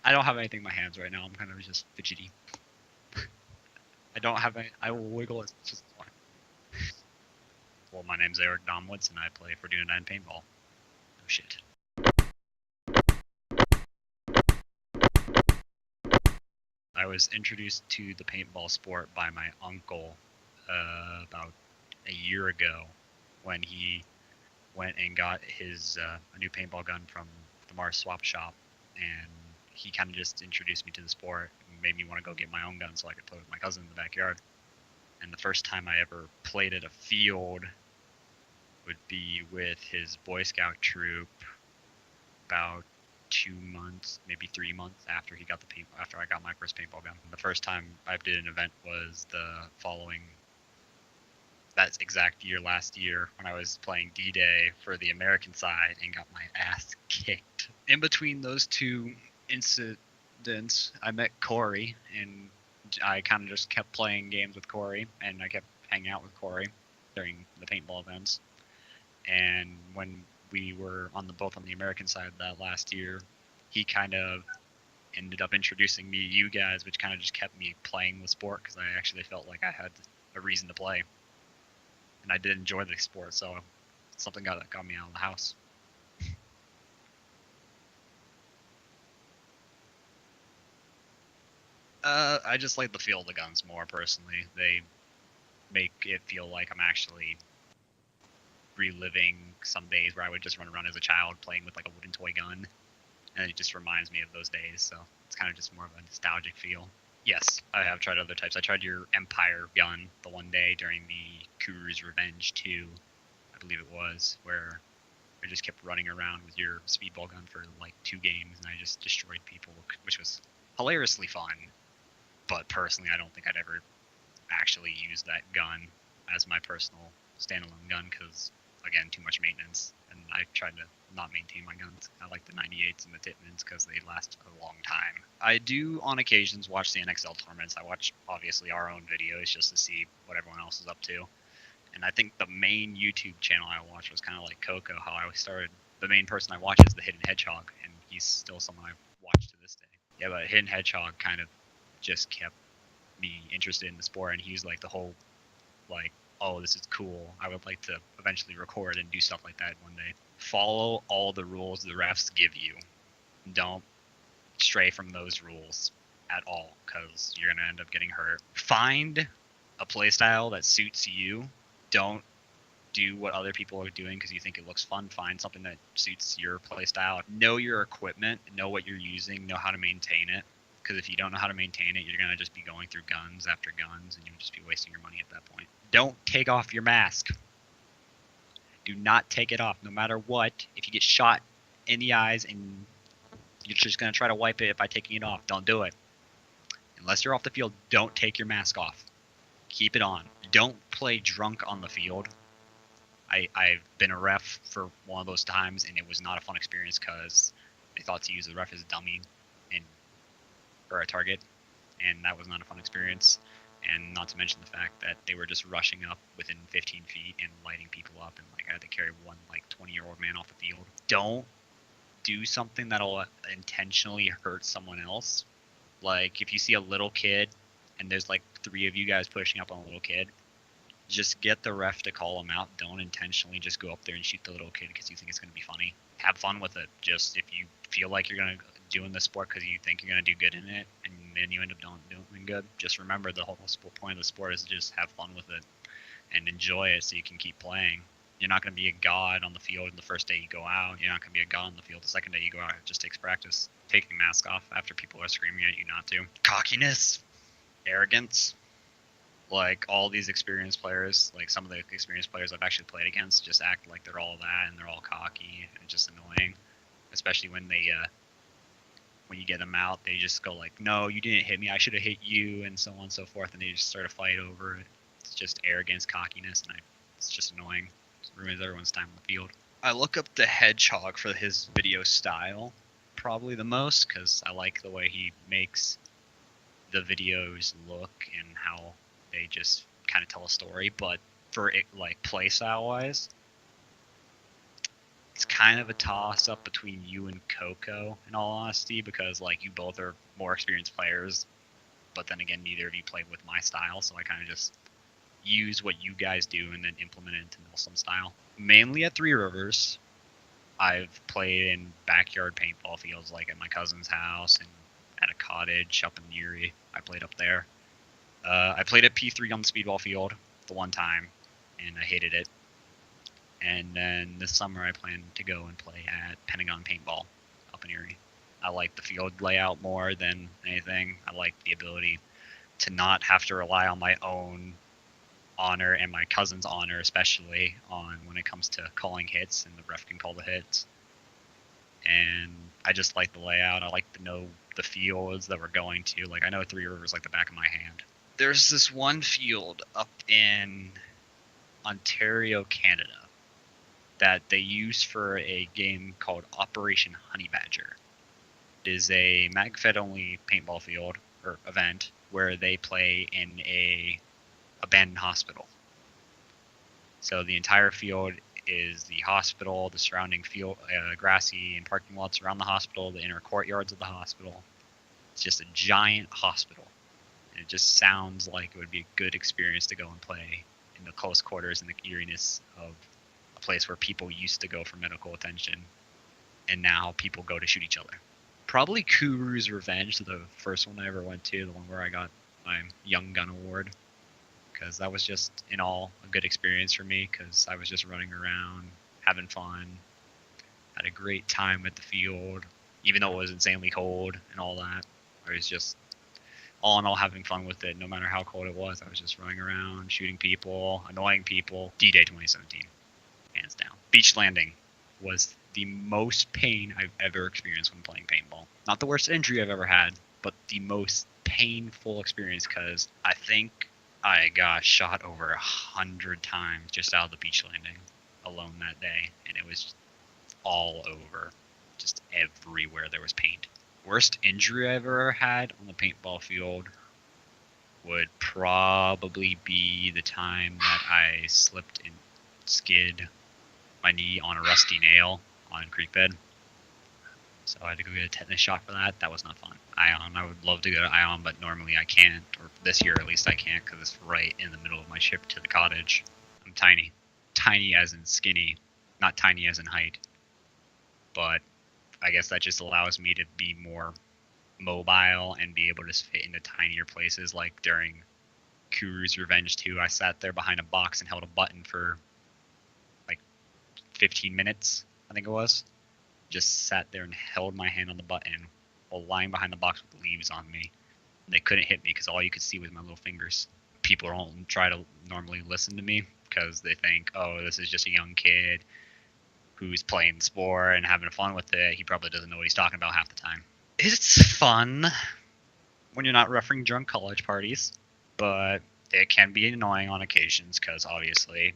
I don't have anything in my hands right now. I'm kind of just fidgety. I don't have any. I will wiggle as much as I want. Well, my name's Eric Domwitz, and I play for Duna 9 Paintball. Oh shit. I was introduced to the paintball sport by my uncle about a year ago when he went and got his a new paintball gun from the Mars Swap Shop, and he kind of just introduced me to the sport and made me want to go get my own gun so I could play with my cousin in the backyard. And the first time I ever played at a field would be with his Boy Scout troop about 2 months, maybe 3 months after after I got my first paintball gun. The first time I did an event was that exact year last year when I was playing D-Day for the American side and got my ass kicked. In between those two incidents, I met Corey, and I kind of just kept playing games with Corey, and I kept hanging out with Corey during the paintball events. And when we were both on the American side that last year, he kind of ended up introducing me to you guys, which kind of just kept me playing the sport because I actually felt like I had a reason to play. And I did enjoy the sport, so something got me out of the house. I just like the feel of the guns more personally. They make it feel like I'm actually reliving some days where I would just run around as a child playing with like a wooden toy gun, and it just reminds me of those days. So it's kind of just more of a nostalgic feel. Yes, I have tried other types. I tried your Empire gun the one day during the Kuru's Revenge 2, I believe it was, where I just kept running around with your speedball gun for like 2 games, and I just destroyed people, which was hilariously fun. But personally, I don't think I'd ever actually use that gun as my personal standalone gun because, again, too much maintenance. And I try to not maintain my guns. I like the 98s and the Tippmans because they last a long time. I do, on occasions, watch the NXL tournaments. I watch, obviously, our own videos just to see what everyone else is up to. And I think the main YouTube channel I watched was kind of like Coco, how I started. The main person I watch is the Hidden Hedgehog, and he's still someone I've watched to this day. Yeah, but Hidden Hedgehog kind of just kept me interested in the sport, and he was like the whole, like, oh, this is cool. I would like to eventually record and do stuff like that one day. Follow all the rules the refs give you. Don't stray from those rules at all, because you're going to end up getting hurt. Find a playstyle that suits you. Don't do what other people are doing because you think it looks fun. Find something that suits your playstyle. Know your equipment, know what you're using, know how to maintain it. Because if you don't know how to maintain it, you're going to just be going through guns after guns, and you'll just be wasting your money at that point. Don't take off your mask. Do not take it off, no matter what. If you get shot in the eyes and you're just going to try to wipe it by taking it off, don't do it. Unless you're off the field, don't take your mask off. Keep it on. Don't play drunk on the field. I've been a ref for one of those times, and it was not a fun experience because they thought to use the ref as a dummy or a target, and that was not a fun experience. And not to mention the fact that they were just rushing up within 15 feet and lighting people up, and like I had to carry one like 20-year-old man off the field. Don't do something that'll intentionally hurt someone else. Like if you see a little kid and there's like 3 of you guys pushing up on a little kid, just get the ref to call him out. Don't intentionally just go up there and shoot the little kid because you think it's going to be funny. Have fun with it. Just if you feel like you're going to doing the sport because you think you're going to do good in it and then you end up doing good, just remember the whole point of the sport is to just have fun with it and enjoy it so you can keep playing. You're not going to be a god on the field the first day you go out. You're not going to be a god on the field the second day you go out. It just takes practice. Taking mask off after people are screaming at you not to. Cockiness. Arrogance. Like all these experienced players, like some of the experienced players I've actually played against just act like they're all that and they're all cocky and just annoying. Especially when when you get them out, they just go like, no, you didn't hit me, I should have hit you, and so on and so forth, and they just start a fight over it. It's just arrogance, cockiness, and it's just annoying. It ruins everyone's time on the field. I look up the Hedgehog for his video style probably the most because I like the way he makes the videos look and how they just kind of tell a story. But for it, like play style wise, It's kind of a toss up between you and Coco, in all honesty, because like you both are more experienced players, but then again, neither of you play with my style, so I kind of just use what you guys do and then implement it into Milsim style. Mainly at Three Rivers. I've played in backyard paintball fields, like at my cousin's house and at a cottage up in Erie. I played up there. I played at P3 on the speedball field the one time, and I hated it. And then this summer I plan to go and play at Pentagon Paintball up in Erie. I like the field layout more than anything. I like the ability to not have to rely on my own honor and my cousin's honor, especially on when it comes to calling hits, and the ref can call the hits. And I just like the layout. I like to know the fields that we're going to. Like, I know Three Rivers like the back of my hand. There's this one field up in Ontario, Canada, that they use for a game called Operation Honey Badger. It is a MagFed only paintball field or event where they play in a abandoned hospital. So the entire field is the hospital, the surrounding field, grassy and parking lots around the hospital, the inner courtyards of the hospital. It's just a giant hospital, and it just sounds like it would be a good experience to go and play in the close quarters and the eeriness of a place where people used to go for medical attention, and now people go to shoot each other. Probably Kuru's Revenge, the first one I ever went to, the one where I got my Young Gun Award, because that was just in all a good experience for me, because I was just running around, having fun, had a great time at the field, even though it was insanely cold and all that. I was just all in all having fun with it, no matter how cold it was. I was just running around, shooting people, annoying people. D-Day 2017, hands down. Beach Landing was the most pain I've ever experienced when playing paintball. Not the worst injury I've ever had, but the most painful experience, because I think I got shot over 100 times just out of the beach landing alone that day, and it was all over. Just everywhere there was paint. Worst injury I've ever had on the paintball field would probably be the time that I slipped and skid my knee on a rusty nail on creek bed. So I had to go get a tetanus shot for that. That was not fun. Ion, I would love to go to Ion, but normally I can't, or this year at least I can't, because it's right in the middle of my trip to the cottage. I'm tiny. Tiny as in skinny, not tiny as in height. But I guess that just allows me to be more mobile and be able to fit into tinier places. Like during Kuru's Revenge 2, I sat there behind a box and held a button for like 15 minutes, I think it was. Just sat there and held my hand on the button while lying behind the box with leaves on me. They couldn't hit me because all you could see was my little fingers. People don't try to normally listen to me because they think, oh, this is just a young kid who's playing the sport and having fun with it. He probably doesn't know what he's talking about half the time. It's fun when you're not refereeing drunk college parties, but it can be annoying on occasions because obviously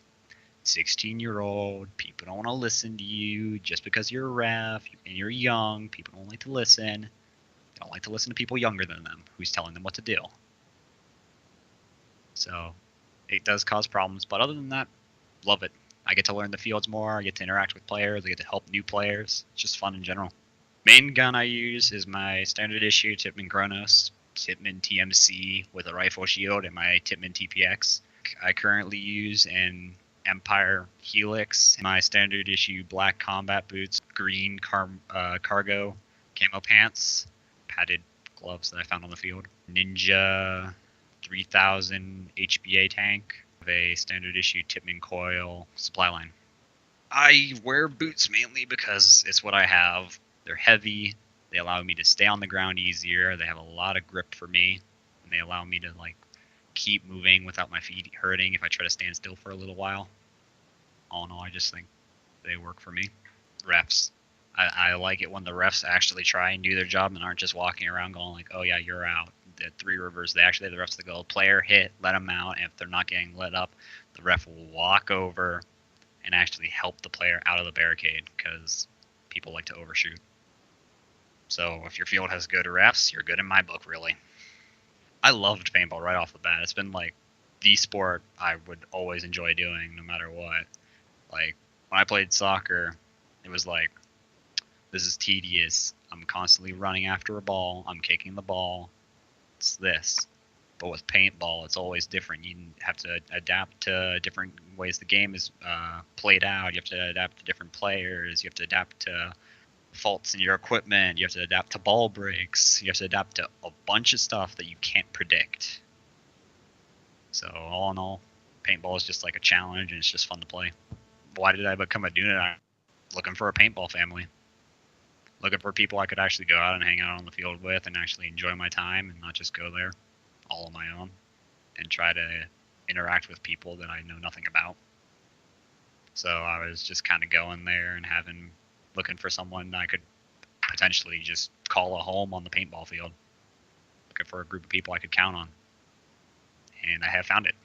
16-year-old, people don't want to listen to you just because you're a ref and you're young. People don't like to listen. They don't like to listen to people younger than them who's telling them what to do. So it does cause problems, but other than that, love it. I get to learn the fields more. I get to interact with players. I get to help new players. It's just fun in general. Main gun I use is my standard issue Tippmann Kronos, Tippmann TMC with a rifle shield, and my Tippmann TPX. I currently use an Empire Helix, my standard issue black combat boots, green cargo camo pants, padded gloves that I found on the field, Ninja 3000 HBA tank, a standard issue Tippmann coil supply line. I wear boots mainly because it's what I have. They're heavy, they allow me to stay on the ground easier, they have a lot of grip for me, and they allow me to like keep moving without my feet hurting if I try to stand still for a little while. All in all, I just think they work for me. Refs. I like it when the refs actually try and do their job and aren't just walking around going like, oh yeah, you're out. The Three Rivers, they actually have the refs to go, player hit, let them out, and if they're not getting let up, the ref will walk over and actually help the player out of the barricade because people like to overshoot. So if your field has good refs, you're good in my book, really. I loved paintball right off the bat. It's been like the sport I would always enjoy doing no matter what. Like when I played soccer, It was like, this is tedious. I'm constantly running after a ball. I'm kicking the ball. It's this. But with paintball, it's always different. You have to adapt to different ways the game is played out. You have to adapt to different players. You have to adapt to faults in your equipment. You have to adapt to ball breaks. You have to adapt to a bunch of stuff that you can't predict. So all in all, paintball is just like a challenge, and it's just fun to play. Why did I become a Duna? Looking for a paintball family. Looking for people I could actually go out and hang out on the field with and actually enjoy my time and not just go there all on my own and try to interact with people that I know nothing about. So I was just kind of going there and looking for someone I could potentially just call a home on the paintball field. Looking for a group of people I could count on. And I have found it.